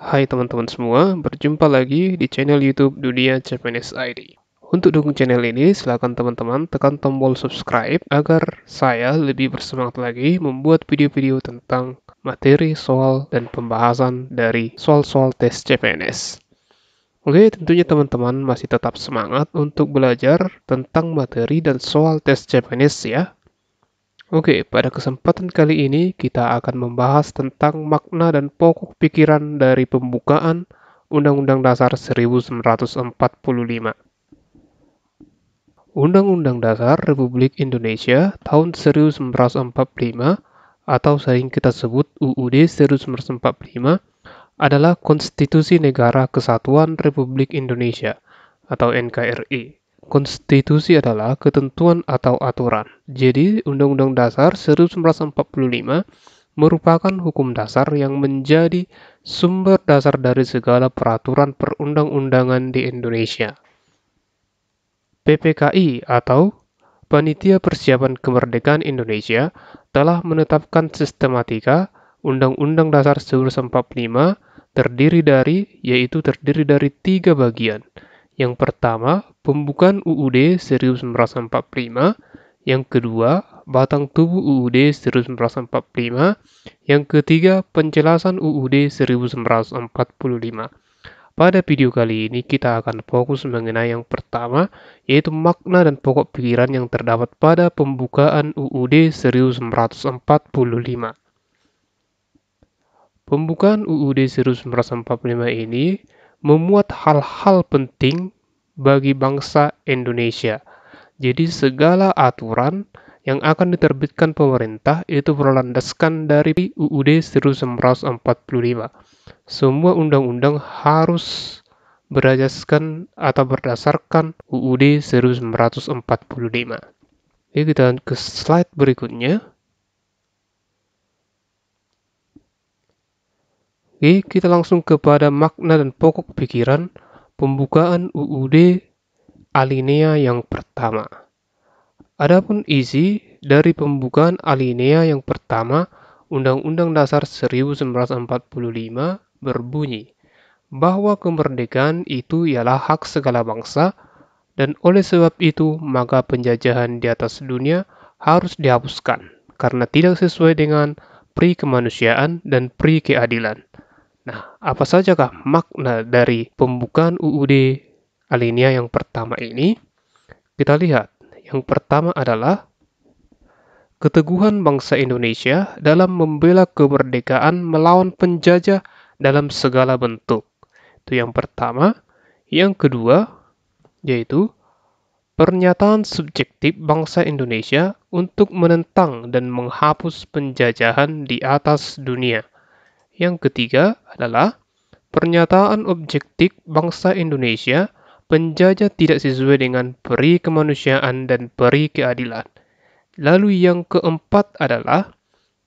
Hai teman-teman semua, berjumpa lagi di channel YouTube Dunia Japanese ID. Untuk dukung channel ini, silakan teman-teman tekan tombol subscribe agar saya lebih bersemangat lagi membuat video-video tentang materi soal dan pembahasan dari soal-soal tes CPNS. Oke, tentunya teman-teman masih tetap semangat untuk belajar tentang materi dan soal tes CPNS ya. Oke, pada kesempatan kali ini kita akan membahas tentang makna dan pokok pikiran dari pembukaan Undang-Undang Dasar 1945. Undang-Undang Dasar Republik Indonesia tahun 1945 atau sering kita sebut UUD 1945 adalah Konstitusi Negara Kesatuan Republik Indonesia atau NKRI. Konstitusi adalah ketentuan atau aturan. Jadi, Undang-Undang Dasar 1945 merupakan hukum dasar yang menjadi sumber dasar dari segala peraturan perundang-undangan di Indonesia. PPKI atau Panitia Persiapan Kemerdekaan Indonesia telah menetapkan sistematika Undang-Undang Dasar 1945 terdiri dari 3 bagian. Yang pertama, pembukaan UUD 1945. Yang kedua, batang tubuh UUD 1945. Yang ketiga, penjelasan UUD 1945. Pada video kali ini kita akan fokus mengenai yang pertama, yaitu makna dan pokok pikiran yang terdapat pada pembukaan UUD 1945. Pembukaan UUD 1945 ini memuat hal-hal penting bagi bangsa Indonesia. Jadi segala aturan yang akan diterbitkan pemerintah itu berlandaskan dari UUD 1945. Semua undang-undang harus berdasarkan UUD 1945. Oke, kita ke slide berikutnya. Oke, kita langsung kepada makna dan pokok pikiran pembukaan UUD alinea yang pertama. Adapun isi dari pembukaan alinea yang pertama Undang-Undang Dasar 1945 berbunyi bahwa kemerdekaan itu ialah hak segala bangsa dan oleh sebab itu maka penjajahan di atas dunia harus dihapuskan karena tidak sesuai dengan pri kemanusiaan dan pri keadilan. Nah, apa sajakah makna dari pembukaan UUD alinea yang pertama ini? Kita lihat. Yang pertama adalah keteguhan bangsa Indonesia dalam membela kemerdekaan melawan penjajah dalam segala bentuk. Itu yang pertama. Yang kedua, yaitu pernyataan subjektif bangsa Indonesia untuk menentang dan menghapus penjajahan di atas dunia. Yang ketiga adalah pernyataan objektif bangsa Indonesia penjajah tidak sesuai dengan peri kemanusiaan dan peri keadilan. Lalu yang keempat adalah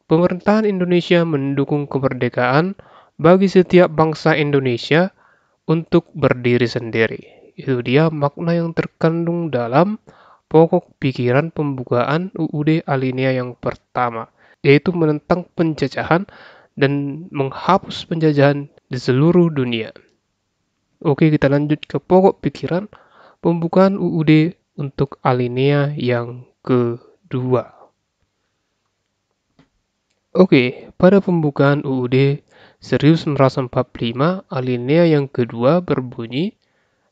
pemerintahan Indonesia mendukung kemerdekaan bagi setiap bangsa Indonesia untuk berdiri sendiri. Itu dia makna yang terkandung dalam pokok pikiran pembukaan UUD alinea yang pertama, yaitu menentang penjajahan dan menghapus penjajahan di seluruh dunia. Oke, kita lanjut ke pokok pikiran pembukaan UUD untuk alinea yang kedua. Oke, pada pembukaan UUD 1945 alinea yang kedua berbunyi,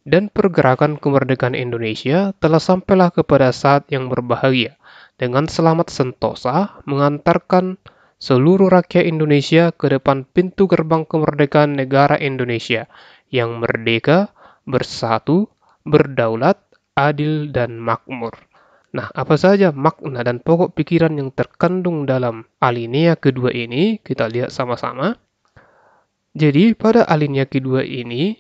dan pergerakan kemerdekaan Indonesia telah sampailah kepada saat yang berbahagia dengan selamat sentosa mengantarkan seluruh rakyat Indonesia ke depan pintu gerbang kemerdekaan negara Indonesia yang merdeka, bersatu, berdaulat, adil, dan makmur. Nah, apa saja makna dan pokok pikiran yang terkandung dalam alinea kedua ini? Kita lihat sama-sama. Jadi, pada alinea kedua ini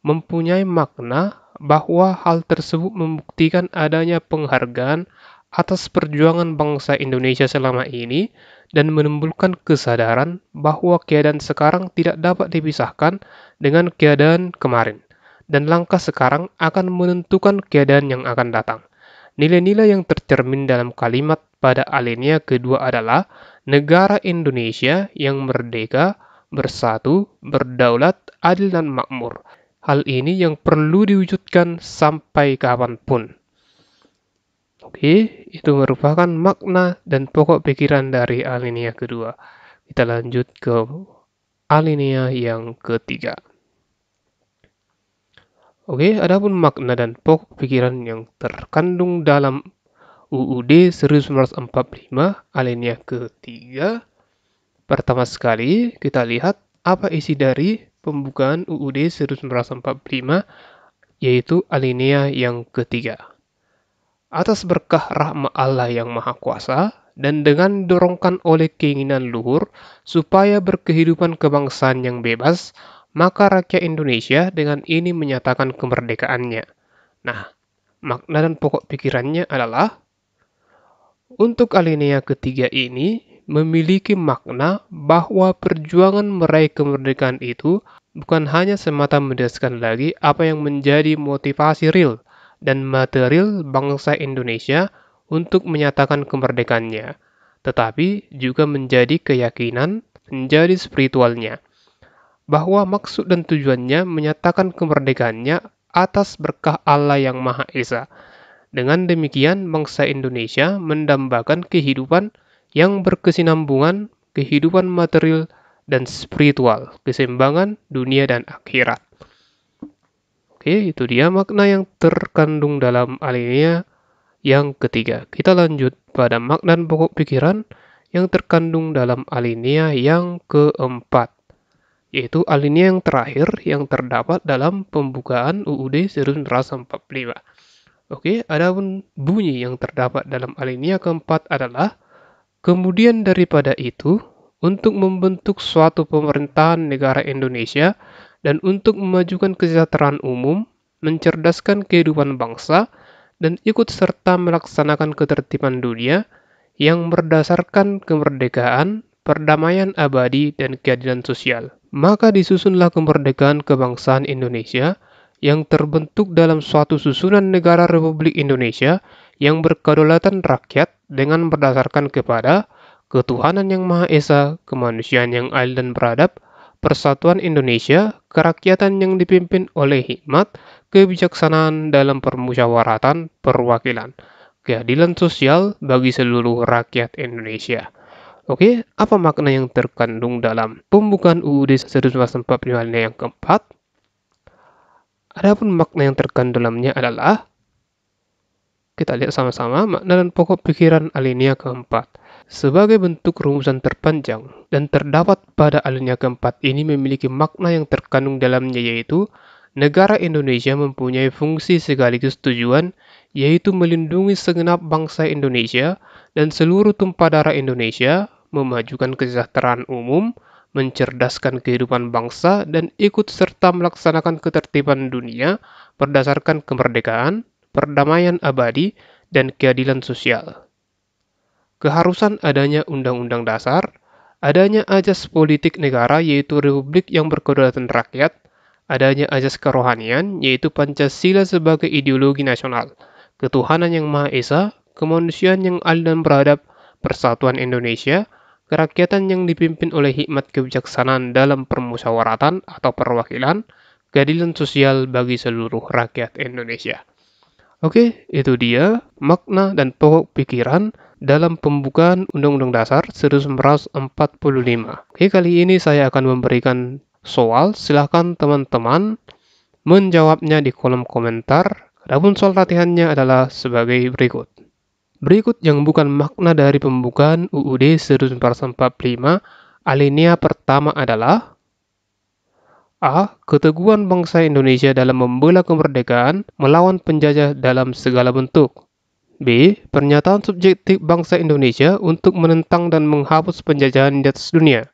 mempunyai makna bahwa hal tersebut membuktikan adanya penghargaan atas perjuangan bangsa Indonesia selama ini dan menimbulkan kesadaran bahwa keadaan sekarang tidak dapat dipisahkan dengan keadaan kemarin, dan langkah sekarang akan menentukan keadaan yang akan datang. Nilai-nilai yang tercermin dalam kalimat pada alinea kedua adalah negara Indonesia yang merdeka, bersatu, berdaulat, adil, dan makmur. Hal ini yang perlu diwujudkan sampai kapanpun. Oke, itu merupakan makna dan pokok pikiran dari alinea kedua. Kita lanjut ke alinea yang ketiga. Oke, adapun makna dan pokok pikiran yang terkandung dalam UUD 1945 alinea ketiga. Pertama sekali, kita lihat apa isi dari pembukaan UUD 1945, yaitu alinea yang ketiga. Atas berkah rahmat Allah yang Maha Kuasa, dan dengan dorongkan oleh keinginan luhur supaya berkehidupan kebangsaan yang bebas, maka rakyat Indonesia dengan ini menyatakan kemerdekaannya. Nah, makna dan pokok pikirannya adalah, untuk alinea ketiga ini memiliki makna bahwa perjuangan meraih kemerdekaan itu bukan hanya semata menjelaskan lagi apa yang menjadi motivasi real dan material bangsa Indonesia untuk menyatakan kemerdekaannya, tetapi juga menjadi keyakinan, menjadi spiritualnya, bahwa maksud dan tujuannya menyatakan kemerdekaannya atas berkah Allah yang Maha Esa. Dengan demikian, bangsa Indonesia mendambakan kehidupan yang berkesinambungan, kehidupan material dan spiritual, keseimbangan dunia dan akhirat. Oke, itu dia makna yang terkandung dalam alinea yang ketiga. Kita lanjut pada makna dan pokok pikiran yang terkandung dalam alinea yang keempat, yaitu alinea yang terakhir yang terdapat dalam pembukaan UUD 1945. Oke, adapun bunyi yang terdapat dalam alinea keempat adalah, kemudian daripada itu, untuk membentuk suatu pemerintahan negara Indonesia dan untuk memajukan kesejahteraan umum, mencerdaskan kehidupan bangsa, dan ikut serta melaksanakan ketertiban dunia yang berdasarkan kemerdekaan, perdamaian abadi, dan keadilan sosial. Maka disusunlah kemerdekaan kebangsaan Indonesia yang terbentuk dalam suatu susunan negara Republik Indonesia yang berkedaulatan rakyat dengan berdasarkan kepada ketuhanan yang Maha Esa, kemanusiaan yang adil dan beradab, persatuan Indonesia, kerakyatan yang dipimpin oleh hikmat, kebijaksanaan dalam permusyawaratan perwakilan, keadilan sosial bagi seluruh rakyat Indonesia. Oke, apa makna yang terkandung dalam pembukaan UUD 1945 yang keempat? Adapun makna yang terkandung dalamnya adalah, kita lihat sama-sama makna dan pokok pikiran alinea keempat. Sebagai bentuk rumusan terpanjang dan terdapat pada alinea keempat ini memiliki makna yang terkandung dalamnya, yaitu negara Indonesia mempunyai fungsi sekaligus tujuan, yaitu melindungi segenap bangsa Indonesia dan seluruh tumpah darah Indonesia, memajukan kesejahteraan umum, mencerdaskan kehidupan bangsa, dan ikut serta melaksanakan ketertiban dunia berdasarkan kemerdekaan, perdamaian abadi, dan keadilan sosial. Keharusan adanya Undang-Undang Dasar, adanya ajas politik negara yaitu Republik yang berkedaulatan rakyat, adanya ajas kerohanian yaitu Pancasila sebagai ideologi nasional, ketuhanan yang Maha Esa, kemanusiaan yang adil dan beradab, persatuan Indonesia, kerakyatan yang dipimpin oleh hikmat kebijaksanaan dalam permusyawaratan atau perwakilan, keadilan sosial bagi seluruh rakyat Indonesia. Oke, itu dia makna dan pokok pikiran dalam pembukaan Undang-Undang Dasar 1945. Oke, kali ini saya akan memberikan soal. Silahkan teman-teman menjawabnya di kolom komentar. Adapun soal latihannya adalah sebagai berikut. Berikut yang bukan makna dari pembukaan UUD 1945, alinea pertama adalah: A. Keteguhan bangsa Indonesia dalam membela kemerdekaan melawan penjajah dalam segala bentuk. B. Pernyataan subjektif bangsa Indonesia untuk menentang dan menghapus penjajahan di atas dunia.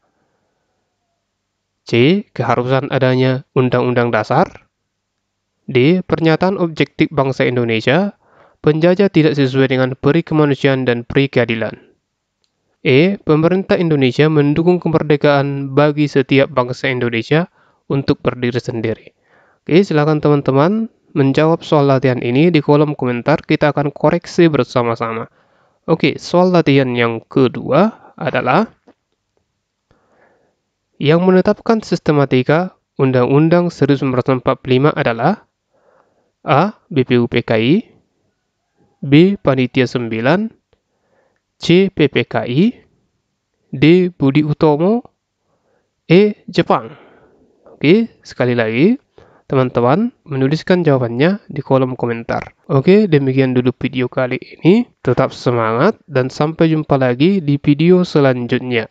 C. Keharusan adanya Undang-Undang Dasar. D. Pernyataan objektif bangsa Indonesia, penjajah tidak sesuai dengan peri kemanusiaan dan peri keadilan. E. Pemerintah Indonesia mendukung kemerdekaan bagi setiap bangsa Indonesia untuk berdiri sendiri. Oke, silakan teman-teman menjawab soal latihan ini di kolom komentar. Kita akan koreksi bersama-sama. Oke, soal latihan yang kedua adalah, Yang menetapkan sistematika Undang-Undang 1945 adalah A. BPUPKI, B. Panitia 9, C. PPKI, D. Budi Utomo, E. Jepang. Oke, sekali lagi, teman-teman menuliskan jawabannya di kolom komentar. Oke, demikian dulu video kali ini. Tetap semangat dan sampai jumpa lagi di video selanjutnya.